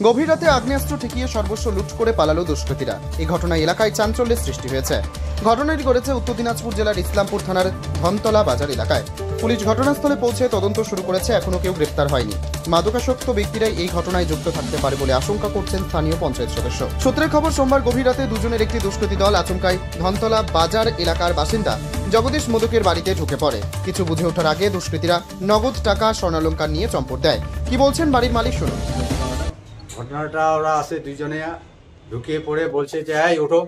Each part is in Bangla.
গভীর রাতে আগ্নেয়াস্ত্র ঠেকিয়ে সর্বস্ব লুট করে পালালো দুষ্কৃতীরা। এই ঘটনায় এলাকায় চাঞ্চল্যের সৃষ্টি হয়েছে। ঘটনাটি ঘটেছে উত্তর দিনাজপুর জেলার ইসলামপুর থানার ধনতলা বাজার এলাকায়। পুলিশ ঘটনাস্থলে পৌঁছে তদন্ত শুরু করেছে। এখনো কেউ গ্রেফতার হয়নি। মাদকাসক্ত ব্যক্তিরাই এই ঘটনায় যুক্ত থাকতে পারে বলে আশঙ্কা করছেন স্থানীয় পঞ্চায়েত সদস্য। সূত্রের খবর, সোমবার গভীর রাতে দুজনের একটি দুষ্কৃতী দল আচমকাই ধনতলা বাজার এলাকার বাসিন্দা জগদীশ মোদকের বাড়িতে ঢুকে পড়ে। কিছু বুঝে ওঠার আগে দুষ্কৃতীরা নগদ টাকা, স্বর্ণালংকার নিয়ে চম্পট দেয়। কি বলছেন বাড়ির মালিক, শুনুন। ঘটনাটা ওরা আসে দুইজনে ঢুকিয়ে পড়ে বলছে যে এই ওঠো।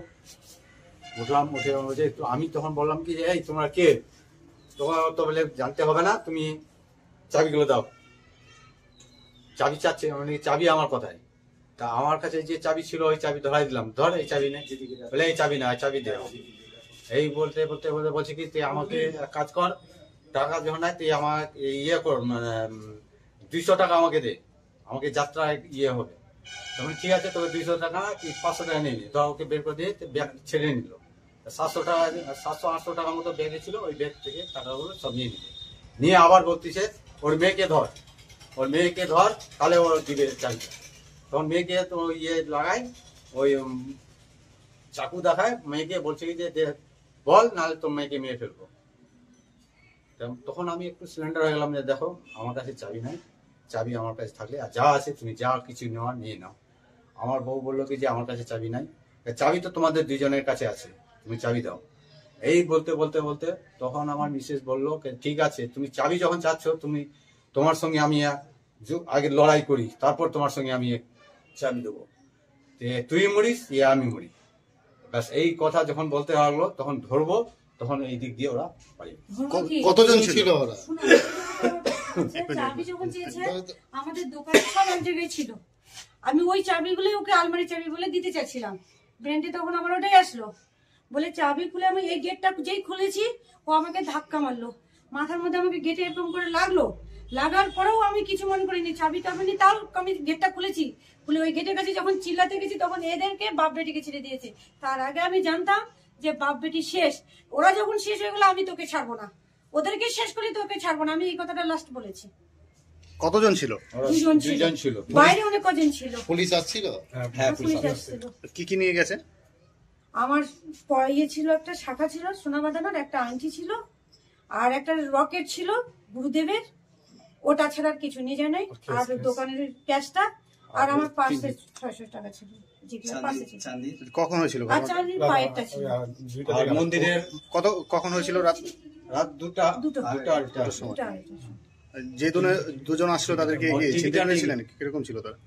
উঠলাম, উঠে বলছে, আমি তখন বললাম কি যে এই তোমরা কে? তোমার তো বলে জানতে হবে না, তুমি চাবিগুলো দাও। চাবি চাচ্ছে, মানে চাবি আমার কথায়। তা আমার কাছে যে চাবি ছিল ওই চাবি ধরাই দিলাম, ধর এই চাবি নেই। বলে এই চাবি না, চাবি দে। এই বলতে বলতে বলতে বলছে কি তুই আমাকে কাজ কর, টাকা যখন নাই তুই আমার ইয়ে কর, মানে 200 টাকা আমাকে দে, আমাকে যাত্রা ইয়ে হবে। তখন ঠিক আছে, তবে 200 টাকা কি 500 টাকা নিয়ে নি। তো ওকে বের করে দিয়ে ব্যাগ ছেড়ে নিল। 700 টাকা 700-800 টাকার মতো ব্যাগে ছিল, ওই ব্যাগ থেকে টাকাগুলো সব নিয়ে নিল। নিয়ে আবার বলতেছে ওর মেয়েকে ধর, ওর মেয়েকে ধর, তাহলে ওর দিবে চাবিটা। তখন মেয়েকে তো ইয়ে লাগাই, ওই চাকু দেখায় মেয়েকে, বলছে কি যে বল, নাহলে তোর মেয়েকে মেরে ফেলবো। তখন আমি একটু সিলিন্ডার হয়ে গেলাম যে দেখো আমার কাছে চাবি নাই, চাবি আমার কাছে থাকলে আর যা আছে তুমি যা কিছু নেওয়া নিয়ে নাও। আমার বউ বললো কি যে আমার কাছে চাবি নাই, চাবি তো তোমাদের দুইজনের কাছে আছে, তুমি চাবি দাও। এই বলতে বলতে বলতে তখন আমার মিসেস বললো ঠিক আছে, তুমি চাবি যখন চাচ্ছ, তুমি তোমার সঙ্গে আমি আগে লড়াই করি, তারপর তোমার সঙ্গে আমি চাবি দেবো। তুই মরিস ইয়ে আমি মরি, ব্যাস। এই কথা যখন বলতে লাগলো তখন ধরবো, তখন এই দিক দিয়ে ওরা পারি। কতজন ছিল ওরা? চাবি যখন চেয়েছে আমাদের দোকানে সব এক জায়গায় ছিল, আমি ওই চাবিগুলো ওকে আলমারি চাবি বলে দিতে চাইছিলাম। ব্র্যান্ডে তখন আমার ওটাই আসলো, বলে চাবি খুলে আমি এই গেটটা যেই খুলেছি ও আমাকে ধাক্কা মারলো, মাথার মধ্যে আমাকে গেটে এরকম করে লাগলো। লাগার পরেও আমি কিছু মনে করিনি, চাবি টাবি তাও আমি গেটটা খুলেছি। খুলে ওই গেটের কাছে যখন চিল্লাতে গেছি তখন এদেরকে বাপ বেটিকে ছেড়ে দিয়েছে। তার আগে আমি জানতাম যে বাপ বেটি শেষ, ওরা যখন শেষ হয়ে গেলো আমি তোকে ছাড়বো না, ওদেরকে শেষ করে তোকে ছাড়বো না, আমি এই কথাটা লাস্ট বলেছি। কতজন ছিল? দুইজন ছিল, বাইরে অনেক কজন ছিল। পুলিশ আসছিল? হ্যাঁ পুলিশ আসছিল। কি কি নিয়ে গেছে? আমার ইয়ে ছিল, একটা শাখা ছিল সোনা বাঁধানোর, একটা আংটি ছিল, আর একটা রকেট ছিল গুরুদেবের, ওটা ছাড়া আর কিছু নিয়ে যায় নাই। আর দোকানের ক্যাশটা আর আমার পার্সে 600 টাকা ছিল, যেগুলো পার্সে ছিল। কখন হয়েছিল? আর চাঁদির পায়েরটা ছিল। আর মন্দিরের কখন হয়েছিল? রাত 2টা সময়। যে দুজন আসলো তাদেরকে ছিলেন কিরকম ছিল তারা?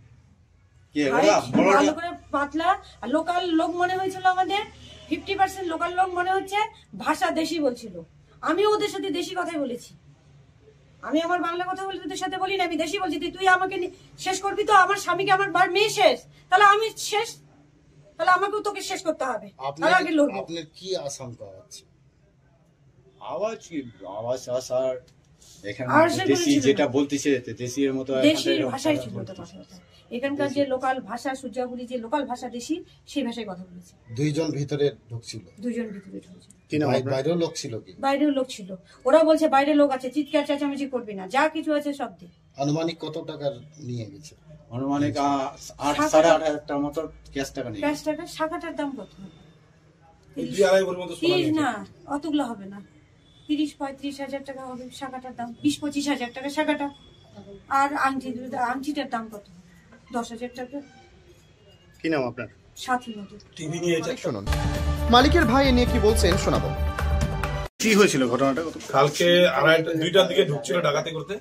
ভালো করে পাতলা লোকাল লোক মনে হয়েছিল, আমাদের 50% লোকাল লোক মনে হচ্ছে, ভাষা দেশি বলছিল। আমি ওদের সাথে দেশি কথাই বলেছি, আমি আমার বাংলা কথা বলে তোদের সাথে বলি না, আমি দেশি বলছি। তুই আমাকে শেষ করবি তো, আমার স্বামীকে আমার মেয়ে শেষ, তাহলে আমি শেষ, তাহলে আমাকেও তোকে শেষ করতে হবে। আপনার কি আশঙ্কা আছে? আওয়াজ আসার এখানে দেশি যেটা বলতেছে দেশির মতো দেশির ভাষাই ছিল তো কথাটা। এখানকার যে লোকাল ভাষা, সূর্যাগুড়ি যে লোকাল ভাষা দেশি, সেই ভাষায় কথা বলেছে। দুইজন ভিতরে ঢুকছিল? দুজন ভিতরে ঢুকছিল। বাইরেও লোক ছিল? কি বাইরেও লোক ছিল। ওরা বলছে বাইরে লোক আছে, চিৎকার চেঁচামেচি করবি না, যা কিছু আছে সব দে। আনুমানিক কত টাকার নিয়ে গেছে? আনুমানিক 8,500 মতো ক্যাশ টাকা নিয়ে। ক্যাশ টাকা। শাখাটার দাম কত? 30 না, অতগুলো হবে না, 30-35 হাজার টাকা হবে শাখাটার দাম। 20-25 হাজার টাকা শাখাটা। আর আংটিটার দাম কত? 10 হাজার টাকা। কি নাম আপনার? সাথী মতো। শুনুন মালিকের ভাই এ নিয়ে কি বলছেন শোনাবো। কি হয়েছিল ঘটনাটা? কালকে 2টার দিকে ঢুকছিল ডাকাতি করতে,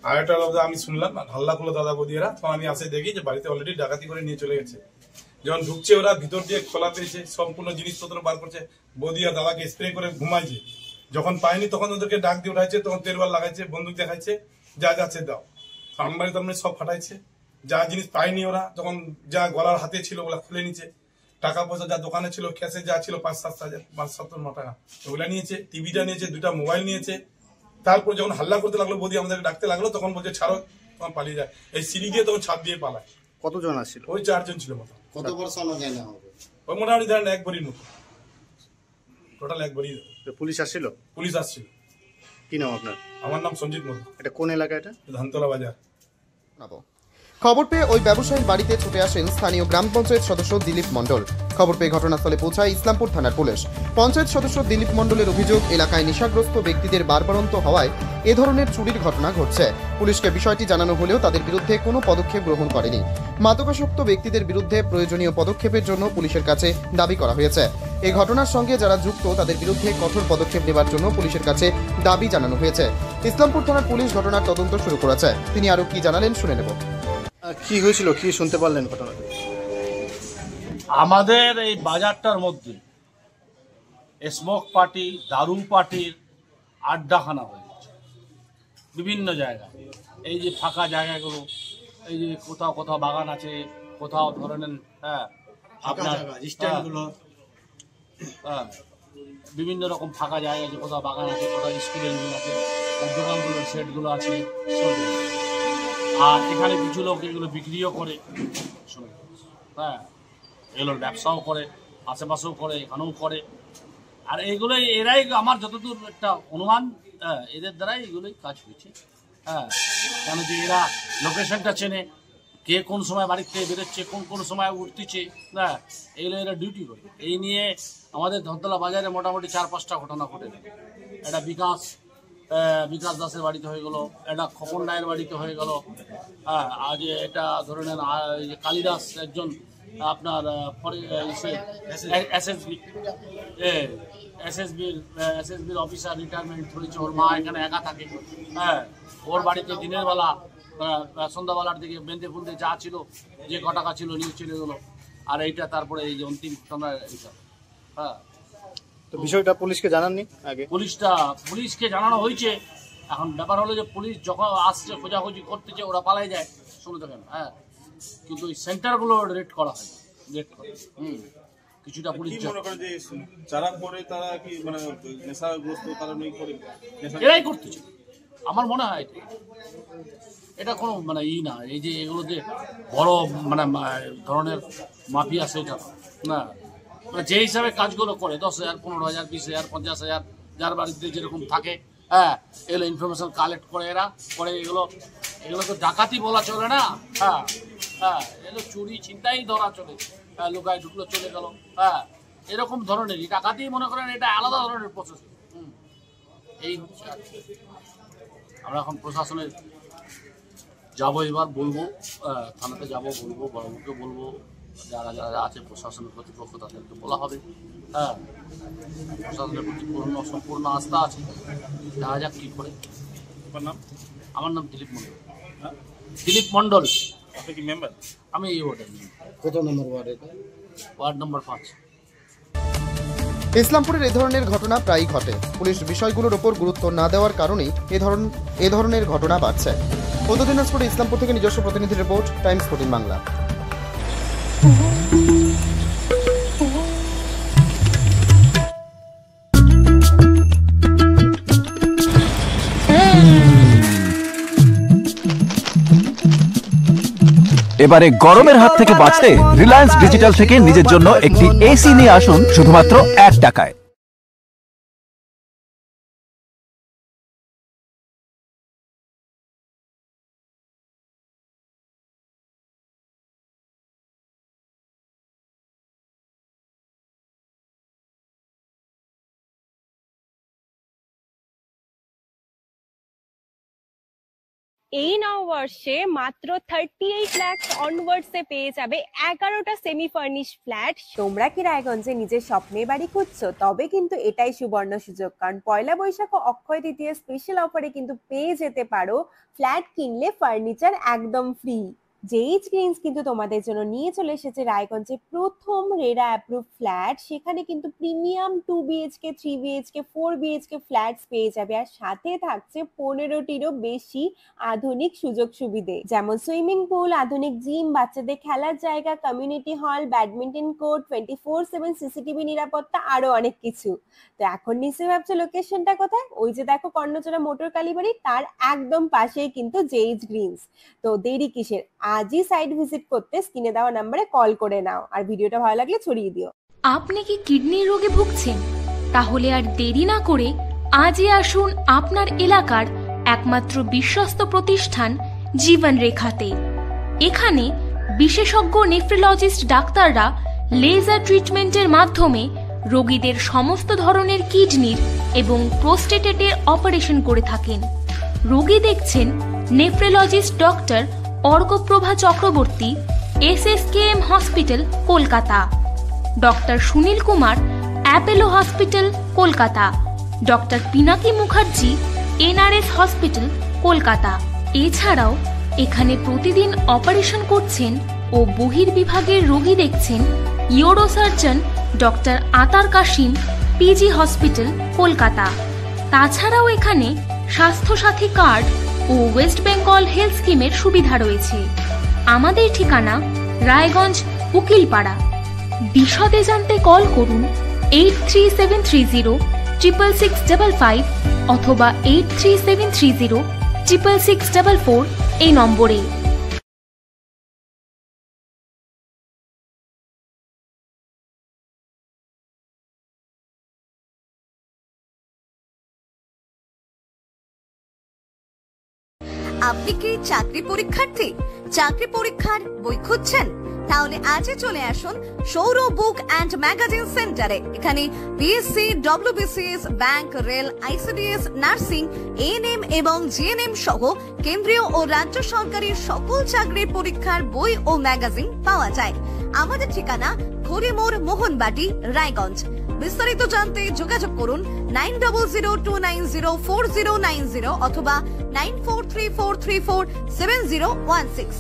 2:30 অবধি আমি শুনলাম হাল্লা করলো দাদা বৌদিরা। তো আমি আসে দেখি যে বাড়িতে অলরেডি ডাকাতি করে নিয়ে চলে গেছে। যখন ঢুকছে ওরা ভিতর দিয়ে খোলা পেয়েছে, সম্পূর্ণ জিনিসপত্র বার করছে, বৌদিয়া দাদাকে স্প্রে করে ঘুমাইছে। যখন পায়নি তখন ওদেরকে ডাক দিয়ে উঠাইছে, তখন তেলবার লাগাইছে, বন্দুক দেখাইছে, যা যাচ্ছে দাও। আলমারি টালমারি সব ফাটাইছে, যা জিনিস পায়নি ওরা, তখন যা গলার হাতে ছিল ওগুলা খুলে নিচ্ছে। টাকা পয়সা যা দোকানে ছিল, ক্যাশে যা ছিল 5-7 হাজার, 5-7-9 টাকা ওগুলা নিয়েছে। টিভিটা নিয়েছে, 2টা মোবাইল নিয়েছে। তারপর যখন হাল্লা করতে লাগলো, বৌদি আমাদেরকে ডাকতে লাগলো, তখন বলছে ছাড়ো, তখন পালিয়ে যায়। এই সিঁড়ি দিয়ে তখন ছাদ দিয়ে পালায়। কতজন আসছিল? ওই 4 জন ছিল মতো। কত বড় সোনা গয়না হবে? ওই মোটামুটি ধরেন 1 ভরির মতো, টোটাল 1 ভরি। পুলিশ আসছিল? পুলিশ আসছিল। কি নাম আপনার? আমার নাম সঞ্জিত মতো। এটা কোন এলাকা? এটা ধানতলা বাজার। খবর পেয়ে ওই ব্যবসায়ীর বাড়িতে ছুটে আসেন স্থানীয় গ্রাম পঞ্চায়েত সদস্য দিলীপ মণ্ডল। খবর পেয়ে ঘটনাস্থলে পৌঁছায় ইসলামপুর থানার পুলিশ। পঞ্চায়েত সদস্য দিলীপ মণ্ডলের অভিযোগ, এলাকায় নেশাগ্রস্ত ব্যক্তিদের বারবারন্ত হওয়ায় এ ধরনের চুরির ঘটনা ঘটছে। পুলিশকে বিষয়টি জানানো হলেও তাদের বিরুদ্ধে কোনো পদক্ষেপ গ্রহণ করেনি। মাদকাসক্ত ব্যক্তিদের বিরুদ্ধে প্রয়োজনীয় পদক্ষেপের জন্য পুলিশের কাছে দাবি করা হয়েছে। এই ঘটনার সঙ্গে যারা যুক্ত তাদের বিরুদ্ধে কঠোর পদক্ষেপ নেওয়ার জন্য পুলিশের কাছে দাবি জানানো হয়েছে। ইসলামপুর থানার পুলিশ ঘটনার তদন্ত শুরু করেছে। তিনি আরো কি জানালেন শুনে নেব। কি হয়েছিল, কি শুনতে পারলেন ঘটনাটা? আমাদের এই বাজারটার মধ্যে স্মোক পার্টি, দারু পার্টির আড্ডাখানা হয়েছে বিভিন্ন জায়গায়। এই যে ফাঁকা জায়গাগুলো, এই যে কোথাও কোথাও বাগান আছে, কোথাও ধরেন আপনার বিভিন্ন রকম ফাঁকা জায়গা আছে, কোথাও বাগান আছে, কোথাও স্কুলের আছে, দোকানগুলোর সেটগুলো আছে। আর এখানে কিছু লোক এগুলো বিক্রিও করে, এগুলোর ব্যবসাও করে, আশেপাশেও করে, এখানেও করে। আর এইগুলোই এরাই আমার যতদূর একটা অনুমান, এদের দ্বারাই এগুলোই কাজ হয়েছে। কেন যে এরা লোকেশনটা চেনে, কে কোন সময় বাড়ির থেকে বেরোচ্ছে, কোন সময় উঠতেছে, এগুলো এরা ডিউটি করে। এই নিয়ে আমাদের ধনতলা বাজারে মোটামুটি 4-5টা ঘটনা ঘটে। এটা বিকাশ দাসের বাড়িতে হয়ে গেল, এটা খোকন রায়ের বাড়িতে হয়ে গেল। আজ এটা ধরে নেন কালিদাস একজন আপনার এসএসবির অফিসার রিটায়ারমেন্ট হয়েছে, ওর মা এখানে একা থাকে। ওর বাড়িতে দিনের বেলা সন্ধ্যাবেলার দিকে বেঁধে ফুলতে যা ছিল, যে ক টাকা ছিল নিয়ে চলে গেলো। আর এইটা তারপরে এই যে অন্তিম ঘটনা এইটা। তো বিষয়টা পুলিশকে জানাননি আগে? পুলিশকে জানানো হয়েছে। এখন ব্যাপার হলো যে পুলিশ যখন আসছে খোঁজাখুঁজি করতেছে, ওরা পালাই যায়, শুনে দেখেন। কিন্তু ওই সেন্টারগুলো রেড করা হয়, রেড করে কিছুটা পুলিশ যারা করে তারা কি মানে নেশাগ্রস্ত তারা নেই করে, এরাই করতেছে আমার মনে হয়। এটা কোনো মানে না, এই যে এগুলো যে বড় মানে ধরনের মাফিয়া, সেটা না। যে হিসাবে কাজগুলো করে 10,000, 15,000, 20,000, 50,000, যার বাড়িতে যেরকম থাকে, এগুলো ইনফরমেশন কালেক্ট করে এরা করে। এগুলো তো ডাকাতি বলা চলে না। এগুলো চুরি ছিনতাই ধরা চলে, লোকায় ঢুকলো চলে গেল, এরকম ধরনেরই ডাকাতি মনে করেন। এটা আলাদা ধরনের প্রসেস। এই হচ্ছে আমরা এখন প্রশাসনের যাবো, এবার বলবো, থানাতে যাবো, বলবো, বড়বাবুকে বলবো, যারা যারা আছে প্রশাসনের কর্তৃপক্ষ তাদেরকে বলা হবে। প্রশাসনের প্রতি সম্পূর্ণ আস্থা আছে, দেখা যাক কি করে। আমার নাম দিলীপ মণ্ডল। দিলীপ মণ্ডল। আপনি কি মেম্বার? আমি এই ওয়ার্ডের মেম্বার। কত নম্বর ওয়ার্ড এটা? Ward number 5। ইসলামপুরের এ ধরনের ঘটনা প্রায়ই ঘটে। পুলিশ বিষয়গুলোর ওপর গুরুত্ব না দেওয়ার কারণেই এ ধরনের ঘটনা বাড়ছে। উত্তর দিনাজপুরে ইসলামপুর থেকে নিজস্ব প্রতিনিধি রিপোর্ট, টাইমস 14 বাংলা। এবারে গরমের হাত থেকে বাঁচতে রিলায়েন্স ডিজিটাল থেকে নিজের জন্য একটি এসি নিয়ে আসুন শুধুমাত্র 1 টাকায়। এই নববর্ষে মাত্র 38 লাখ অনওয়ার্ডসে পেয়ে যাবে 11টা সেমি ফার্নিশ ফ্ল্যাট। তোমরা কি রায়গঞ্জে নিজের স্বপ্নের বাড়ি খুঁজছো? তবে কিন্তু এটাই সুবর্ণ সুযোগ, কারণ পয়লা বৈশাখ ও অক্ষয় তৃতীয়া স্পেশাল অফারে কিন্তু পেয়ে যেতে পারো ফ্ল্যাট কিনলে ফার্নিচার একদম ফ্রি। জেইচ গ্রিনস কিন্তু তোমাদের জন্য নিয়ে চলে এসেছে রায়গঞ্জে প্রথম রেরা অ্যাপ্রুভ ফ্ল্যাট। সেখানে কিন্তু premium 2 BHK, 3 BHK, 4 BHK flats পেয়ে যাবে, আর সাথে থাকছে 15টিরও বেশি আধুনিক সুযোগ সুবিধে, যেমন সুইমিং পুল, আধুনিক জিম, বাচ্চাদের খেলার জায়গা, community hall, badminton court, 24/7 CCTV নিরাপত্তা, আরো অনেক কিছু। তো এখন নিশ্চয়ই ভাবছো লোকেশনটা কোথায়? ওই যে দেখো কর্ণচড়া মোটর কালীবাড়ি, তার একদম পাশেই কিন্তু জেইচ গ্রিনস। তো দেরি কিসের? আজই সাইট ভিজিট করতে স্ক্রিনে দেওয়া নম্বরে কল করে নাও, আর ভিডিওটা ভালো লাগলে ছড়িয়ে দিও। আপনি কি কিডনির রোগে ভুগছেন? তাহলে আর দেরি না করে আজই আসুন আপনার এলাকার একমাত্র বিশ্বস্ত প্রতিষ্ঠান জীবন রেখাতে। এখানে বিশেষজ্ঞ নেফ্রোলজিস্ট ডাক্তাররা লেজার ট্রিটমেন্টের মাধ্যমে রোগীদের সমস্ত ধরনের কিডনির এবং প্রোস্টেটের অপারেশন করে থাকেন। রোগী দেখছেন nephrologist doctor Arkaprava Chakraborty, SSKM hospital, Kolkata. Doctor Sunil Kumar, Apollo hospital, Kolkata. Doctor Pinaki Mukherjee, NRS hospital, Kolkata. এছাড়াও এখানে প্রতিদিন অপারেশন করছেন ও বহির্বিভাগের রোগী দেখছেন ইউরোসার্জন ডক্টর আতার কাশিম, PG হসপিটাল, কলকাতা। তাছাড়াও এখানে স্বাস্থ্যসাথী কার্ড ও ওয়েস্ট বেঙ্গল হেলথ স্কিমের সুবিধা রয়েছে। আমাদের ঠিকানা রায়গঞ্জ, উকিলপাড়া। বিশদে জানতে কল করুন 8373066655 অথবা 8373066644 এই নম্বরে। আপনি কি চাকরি পরীক্ষার্থী? চাকরি পরীক্ষার বই খুঁজছেন? তাহলে আজই চলে আসুন সৌরভ বুক অ্যান্ড ম্যাগাজিন সেন্টারে। এখানে BSc, WBCS, bank, rail, ICDS, nursing, ANM এবং GNM সহ কেন্দ্রীয় ও রাজ্য সরকারের সকল চাকরির পরীক্ষার বই ও ম্যাগাজিন পাওয়া যায়। আমাদের ঠিকানা খড়িমোড়, মোহনবাটি, রায়গঞ্জ। বিস্তারিত জানতে যোগাযোগ করুন 9002904090 অথবা 9434347016।